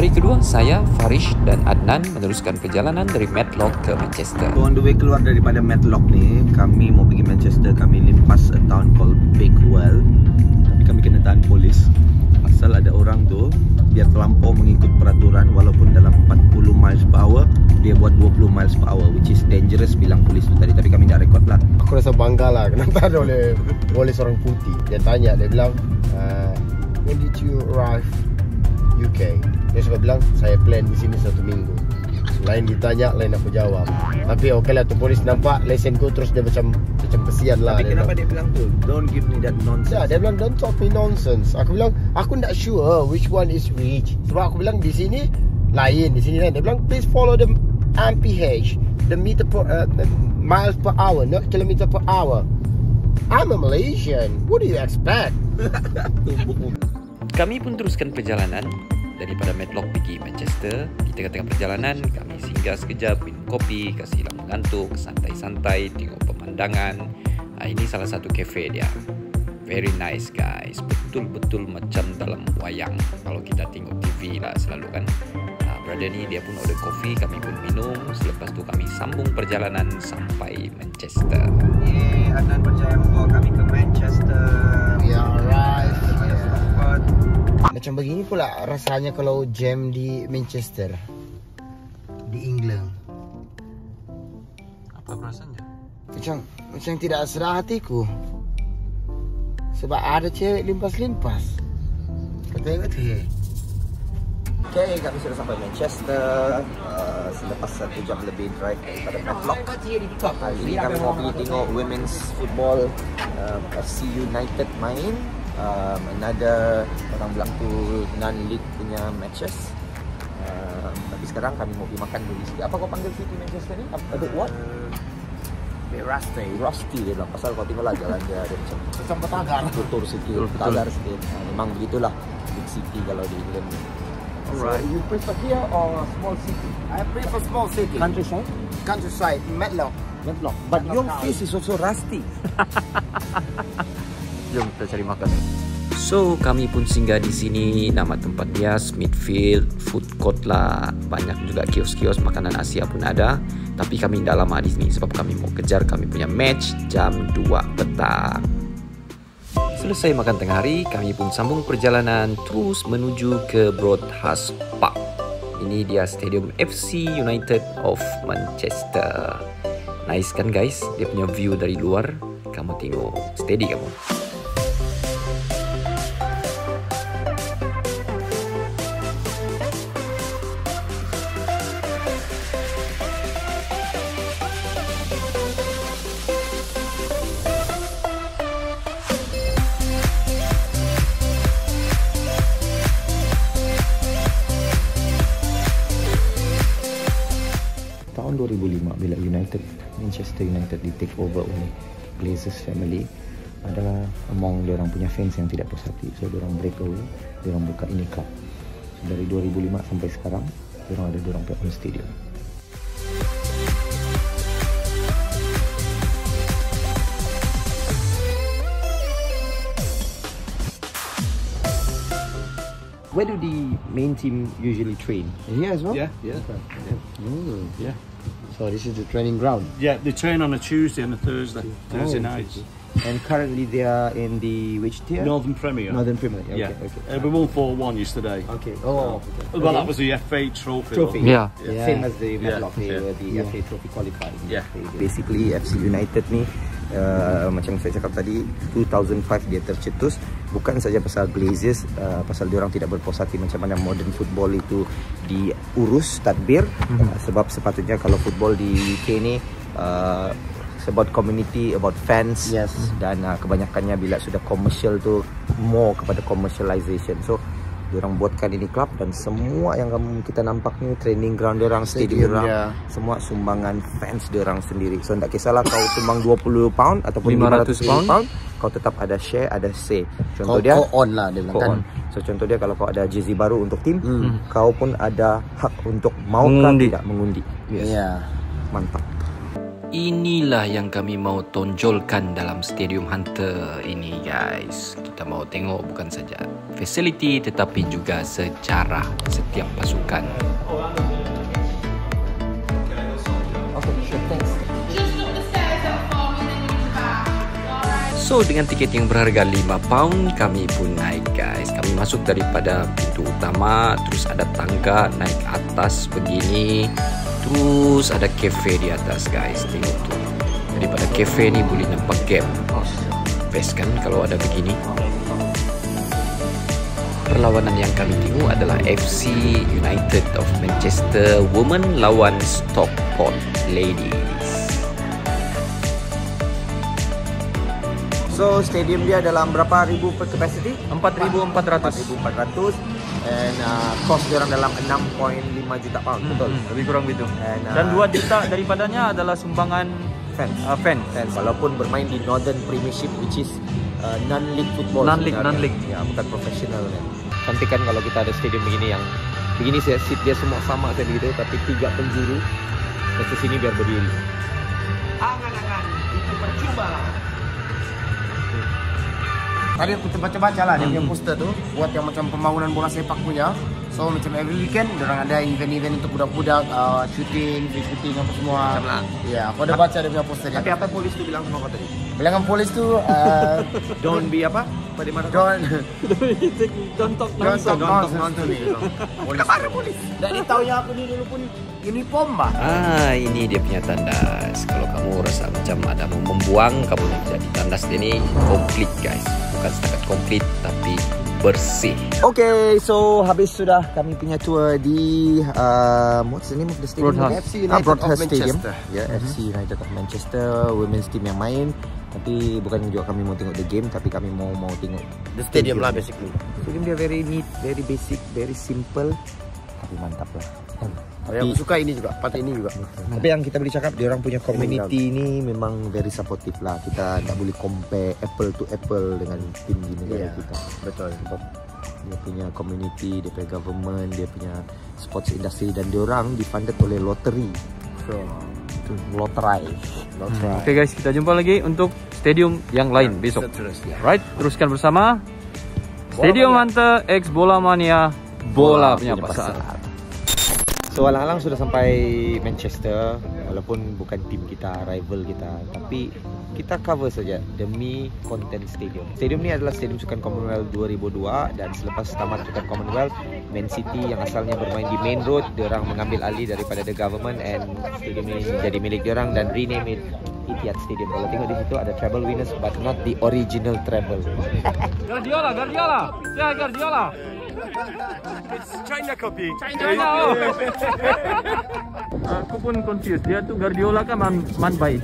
Hari kedua, saya, Farish dan Adnan meneruskan perjalanan dari Matlock ke Manchester. So on the way keluar daripada Matlock ni, kami mau pergi Manchester. Kami limpas a town called Bakewell. Tapi kami kena tahan polis. Asal ada orang tu, biar terlampau mengikut peraturan, walaupun dalam 40 miles per hour, dia buat 20 miles per hour, which is dangerous bilang polis tu tadi. Tapi kami dah record lah. Aku rasa bangga lah kenapa ada oleh seorang putih. Dia tanya, dia bilang, when did you arrive UK? Dia suka bilang, saya plan di sini 1 minggu. Lain ditanya, lain aku jawab. Tapi okey lah, tu polis nampak lesenku, terus dia macam kesian lah. Tapi kenapa dia bilang tu? Don't give me that nonsense. Ya, dia bilang don't talk me nonsense. Aku bilang, aku tak sure which one is which. Sebab aku bilang di sini lain, di sini lain. Dia bilang please follow the MPH, the meter per miles per hour, not kilometer per hour. I'm a Malaysian. What do you expect? Kami pun teruskan perjalanan daripada Matlock pergi Manchester. Di tengah-tengah perjalanan, kami singgah sekejap, minum kopi, kasih hilang mengantuk, santai-santai, tengok pemandangan. Ini salah satu cafe dia. Very nice guys. Betul-betul macam dalam wayang. Kalau kita tengok TV lah selalu kan. Brother ni dia pun order kopi, kami pun minum. Selepas tu kami sambung perjalanan sampai Manchester. Yeay, Adnan percaya membawa kami ke Manchester. Ya, right. Sempat. Macam begini pula rasanya kalau jam di Manchester, di England. Apa perasaannya? Macam tidak serah hatiku. Sebab ada cewek limpas-limpas. Betul-betul. Okay, kami sudah sampai Manchester. Selepas 1 jam lebih drive daripada Matlock. Hari ini kami mau pergi tengok women's football, FC United main. Another orang bilang tu non-league punya matches. Tapi sekarang kami mau pergi makan dulu sikit. Apa kau panggil City Manchester ni? A bit what? Rusty dia bilang. Pasal kau tengoklah jalan dia ada macam bertagar. tutur sikit, bertagar sikit. Memang begitulah big city kalau di England. Alright. So, you prefer here or small city? I prefer small city. Countryside, Matlock. But your face is also rusty. Jom kita cari makan. So, kami pun singgah di sini. Nama tempat dia Smithfield Food Court lah. Banyak juga kios-kios makanan Asia pun ada. Tapi kami tidak lama di sini sebab kami mau kejar kami punya match jam 2 petang. Selesai makan tengah hari, kami pun sambung perjalanan terus menuju ke Broadhurst Park. Ini dia stadium FC United of Manchester. Nice kan guys? Dia punya view dari luar. Kamu tengok, steady kamu. Tahun 2005 bila Manchester United di take over oleh Glazers family, ada among dia orang punya fans yang tidak puas hati, so dia orang break away, dia orang buka ini club. So, dari 2005 sampai sekarang dia orang ada dia orang punya own stadium. Where do the main team usually train? Here as well? Yeah. Mm. Yeah. So this is the training ground. Yeah, they train on a Tuesday and a Thursday nights. And currently they are in the which tier? Northern Premier. Northern Premier. Okay, Yeah. okay. We won 4-1 yesterday. Okay. Oh. Okay. Well, that was the FA Trophy. Yeah. Same as the Matlock, Yeah. the FA Trophy qualified. Yeah. Basically FC United ni macam saya cakap tadi, 2005 dia tercetus bukan saja pasal Glazers, pasal diorang tidak berpuas hati macam mana modern football itu diurus tadbir. Sebab sepatutnya kalau football di UK ni it's about community, about fans. Yes. Dan kebanyakannya bila sudah commercial tu more kepada commercialization. So diorang buatkan ini club dan semua yang kita nampak ni training ground diorang, stadium diorang, semua sumbangan fans diorang sendiri. So tak kisahlah kau sumbang 20 pound ataupun 500 pound, kau tetap ada share, ada say. Contoh dia kau on lah dia bilang kan. So contoh dia kalau kau ada jersey baru untuk tim, kau pun ada hak untuk maukah tidak mengundi. Yes. Yeah. Mantap. inilah yang kami mau tonjolkan dalam Stadium Hunter ini guys. Kita mau tengok bukan saja facility tetapi juga sejarah setiap pasukan. Okay, sure, thanks. So dengan tiket yang berharga £5 kami pun naik guys. Kami masuk daripada pintu utama, terus ada tangga naik atas begini, terus ada cafe di atas guys. Tengok tuh, daripada cafe ni boleh nampak game. Best kan kalau ada begini. Perlawanan yang kami tengok adalah FC United of Manchester Women lawan Stockport Ladies. So stadium dia dalam berapa ribu per capacity? 4,400. 4,400 and cost dia orang dalam 6.5 juta pound, betul? Lebih kurang begitu. And, Dan 2 juta daripadanya adalah sumbangan fans. fans. Walaupun bermain di Northern Premiership which is non-league football. Non-league. Ya, bukan profesional kan. Cantik kan kalau kita ada stadium begini yang begini seat dia semua sama kan gitu, tapi 3 penjuru. Terus sini biar berdiri. Angan-angan itu percuma lah. Tadi aku baca-baca lah dia punya poster tu, buat yang macam pembangunan bola sepak punya. So macam every weekend orang ada event-event untuk budak-budak, shooting apa semua. Macam lah. Ya, aku ada baca dia punya poster dia. Tapi apa polis tu bilang sama kau tadi? Bilangan polis tu Don't be apa? Pada mana? don't Contoh nonton ni. Polis mana polis? Dah ditahunya aku ni dulu pun uniform bah. Ini dia punya tandas. Kalau kamu rasa macam ada mau membuang, kamu jadi tandas ini komplit guys. Bukan setakat komplit tapi bersih. Okay, so habis sudah kami punya tour di what's the name of the stadium? Broadhurst. FC United Broadhurst of Stadium. Manchester. Ya, FC United of Manchester, women's team yang main. Tapi bukan juga kami mau tengok the game, tapi kami mau tengok The stadium lah basically. Stadium dia very neat, very basic, very simple, tapi mantap lah. Tapi aku suka ini juga, part ini juga. Tapi yang kita boleh cakap, dia orang punya community ni memang very supportive lah. Kita tak boleh compare apple to apple dengan tim di negara kita. Betul. Sebab dia punya community, dia punya government, dia punya sports industry, dan dia orang difunded oleh lottery. So, itu lottery. Oke guys, kita jumpa lagi untuk stadium yang lain besok. Right, teruskan bersama Stadium Hunter X Bola Mania, bola punya pasar. So alang-alang sudah sampai Manchester, walaupun bukan tim kita, rival kita, tapi kita cover saja demi konten stadium. Stadium ni adalah Stadium Sukan Commonwealth 2002, dan selepas tamat Sukan Commonwealth, Man City yang asalnya bermain di Main Road, diorang mengambil alih daripada the government, and stadium ini menjadi milik diorang dan rename it Etihad Stadium. Kalau tengok di situ ada treble winners but not the original treble. Guardiola, saya Guardiola. It's China copy. China. Aku pun confused. Dia tu Guardiola kan man baik.